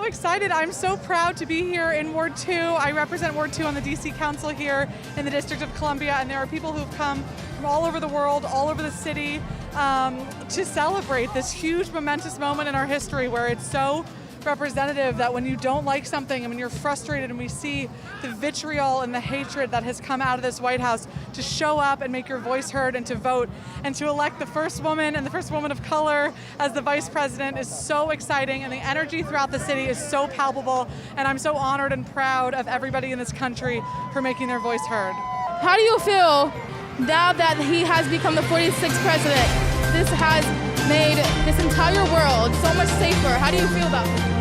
so excited. I'm so proud to be here in Ward 2. I represent Ward 2 on the DC Council here in the District of Columbia, and there are people who've come from all over the world, all over the city, to celebrate this huge momentous moment in our history where it's so representative that when you don't like something and when you're frustrated and we see the vitriol and the hatred that has come out of this White House, to show up and make your voice heard and to vote and to elect the first woman and the first woman of color as the vice president is so exciting, and the energy throughout the city is so palpable, and I'm so honored and proud of everybody in this country for making their voice heard. How do you feel now that he has become the 46th president? This has made this entire world so much safer. How do you feel about it?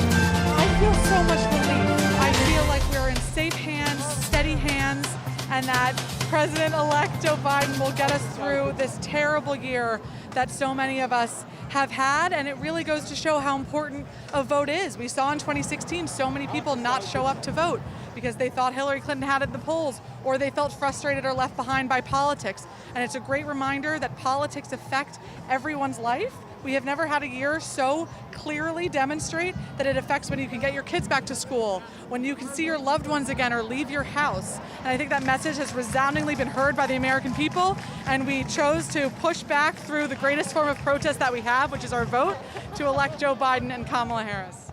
I feel so much relief. I feel like we're in safe hands, steady hands, and that President-elect Joe Biden will get us through this terrible year that so many of us have had, and it really goes to show how important a vote is. We saw in 2016 so many people not show up to vote because they thought Hillary Clinton had it in the polls, or they felt frustrated or left behind by politics. And it's a great reminder that politics affect everyone's life. We have never had a year so clearly demonstrate that it affects when you can get your kids back to school, when you can see your loved ones again or leave your house. And I think that message has resoundingly been heard by the American people, and we chose to push back through the greatest form of protest that we have, which is our vote, to elect Joe Biden and Kamala Harris.